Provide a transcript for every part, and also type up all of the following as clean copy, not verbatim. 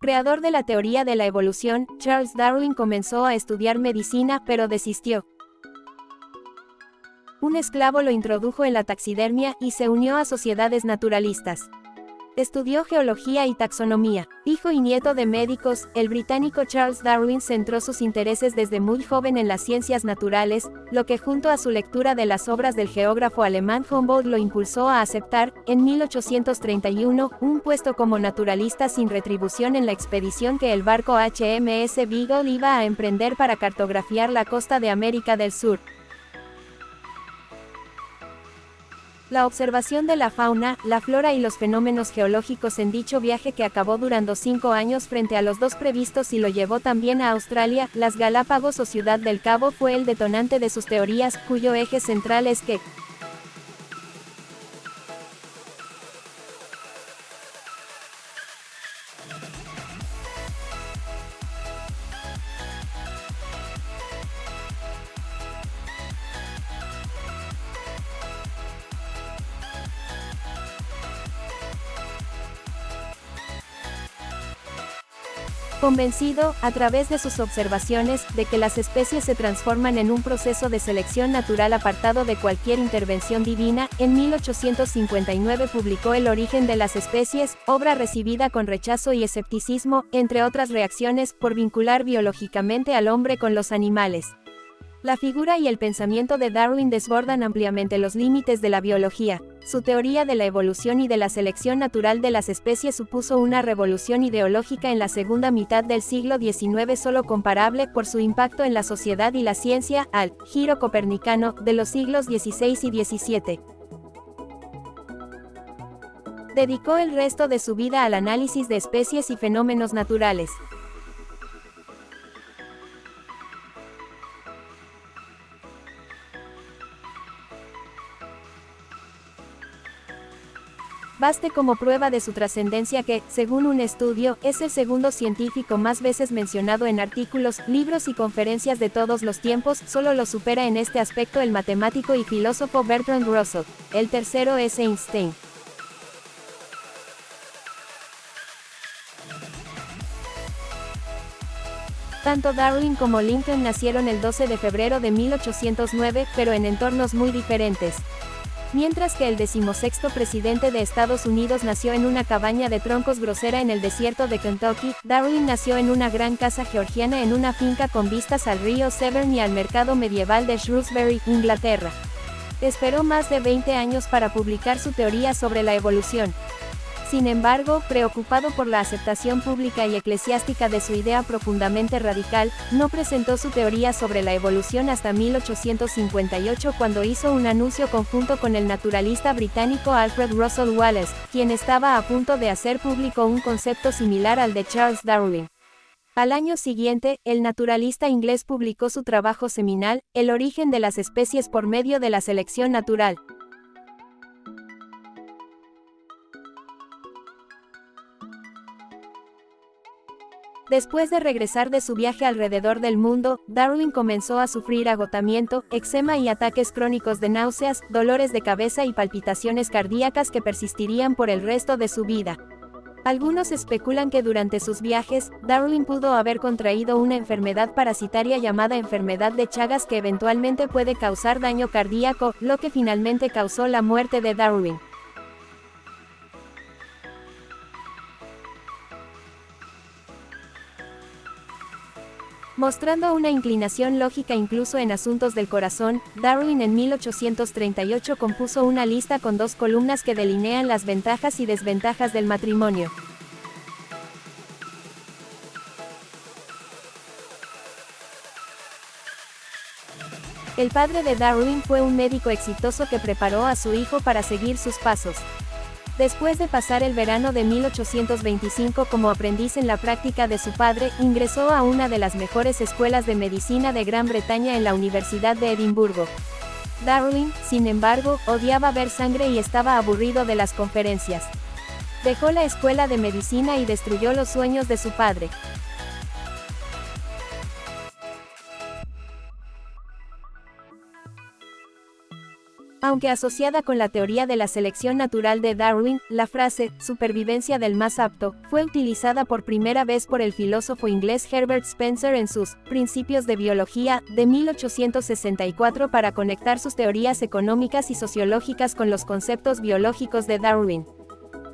Creador de la teoría de la evolución, Charles Darwin comenzó a estudiar medicina, pero desistió. Un esclavo lo introdujo en la taxidermia y se unió a sociedades naturalistas. Estudió geología y taxonomía. Hijo y nieto de médicos, el británico Charles Darwin centró sus intereses desde muy joven en las ciencias naturales, lo que junto a su lectura de las obras del geógrafo alemán Humboldt lo impulsó a aceptar, en 1831, un puesto como naturalista sin retribución en la expedición que el barco HMS Beagle iba a emprender para cartografiar la costa de América del Sur. La observación de la fauna, la flora y los fenómenos geológicos en dicho viaje que acabó durando 5 años frente a los 2 previstos y lo llevó también a Australia, las Galápagos o Ciudad del Cabo fue el detonante de sus teorías, cuyo eje central es que convencido, a través de sus observaciones, de que las especies se transforman en un proceso de selección natural apartado de cualquier intervención divina, en 1859 publicó El origen de las especies, obra recibida con rechazo y escepticismo, entre otras reacciones, por vincular biológicamente al hombre con los animales. La figura y el pensamiento de Darwin desbordan ampliamente los límites de la biología. Su teoría de la evolución y de la selección natural de las especies supuso una revolución ideológica en la segunda mitad del siglo XIX, solo comparable por su impacto en la sociedad y la ciencia al giro copernicano de los siglos XVI y XVII. Dedicó el resto de su vida al análisis de especies y fenómenos naturales. Baste como prueba de su trascendencia que, según un estudio, es el segundo científico más veces mencionado en artículos, libros y conferencias de todos los tiempos, solo lo supera en este aspecto el matemático y filósofo Bertrand Russell. El tercero es Einstein. Tanto Darwin como Lincoln nacieron el 12 de febrero de 1809, pero en entornos muy diferentes. Mientras que el 16º presidente de Estados Unidos nació en una cabaña de troncos grosera en el desierto de Kentucky, Darwin nació en una gran casa georgiana en una finca con vistas al río Severn y al mercado medieval de Shrewsbury, Inglaterra. Esperó más de 20 años para publicar su teoría sobre la evolución. Sin embargo, preocupado por la aceptación pública y eclesiástica de su idea profundamente radical, no presentó su teoría sobre la evolución hasta 1858, cuando hizo un anuncio conjunto con el naturalista británico Alfred Russel Wallace, quien estaba a punto de hacer público un concepto similar al de Charles Darwin. Al año siguiente, el naturalista inglés publicó su trabajo seminal, El origen de las especies por medio de la selección natural. Después de regresar de su viaje alrededor del mundo, Darwin comenzó a sufrir agotamiento, eczema y ataques crónicos de náuseas, dolores de cabeza y palpitaciones cardíacas que persistirían por el resto de su vida. Algunos especulan que durante sus viajes, Darwin pudo haber contraído una enfermedad parasitaria llamada enfermedad de Chagas que eventualmente puede causar daño cardíaco, lo que finalmente causó la muerte de Darwin. Mostrando una inclinación lógica incluso en asuntos del corazón, Darwin en 1838 compuso una lista con 2 columnas que delinean las ventajas y desventajas del matrimonio. El padre de Darwin fue un médico exitoso que preparó a su hijo para seguir sus pasos. Después de pasar el verano de 1825 como aprendiz en la práctica de su padre, ingresó a una de las mejores escuelas de medicina de Gran Bretaña en la Universidad de Edimburgo. Darwin, sin embargo, odiaba ver sangre y estaba aburrido de las conferencias. Dejó la escuela de medicina y destruyó los sueños de su padre. Aunque asociada con la teoría de la selección natural de Darwin, la frase «supervivencia del más apto» fue utilizada por primera vez por el filósofo inglés Herbert Spencer en sus «Principios de Biología» de 1864 para conectar sus teorías económicas y sociológicas con los conceptos biológicos de Darwin.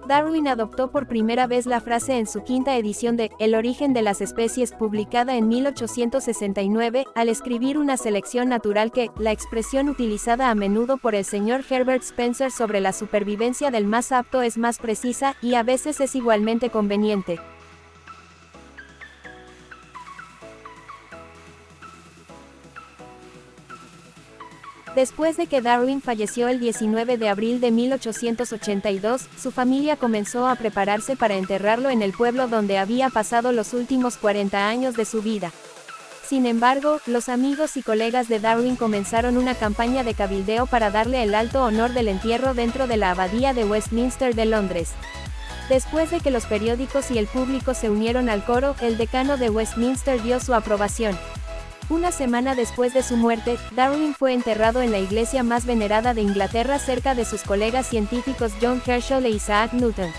Darwin adoptó por primera vez la frase en su quinta edición de El origen de las especies, publicada en 1869, al escribir una selección natural que, la expresión utilizada a menudo por el señor Herbert Spencer sobre la supervivencia del más apto es más precisa, y a veces es igualmente conveniente. Después de que Darwin falleció el 19 de abril de 1882, su familia comenzó a prepararse para enterrarlo en el pueblo donde había pasado los últimos 40 años de su vida. Sin embargo, los amigos y colegas de Darwin comenzaron una campaña de cabildeo para darle el alto honor del entierro dentro de la abadía de Westminster de Londres. Después de que los periódicos y el público se unieron al coro, el decano de Westminster dio su aprobación. Una semana después de su muerte, Darwin fue enterrado en la iglesia más venerada de Inglaterra cerca de sus colegas científicos John Herschel e Isaac Newton.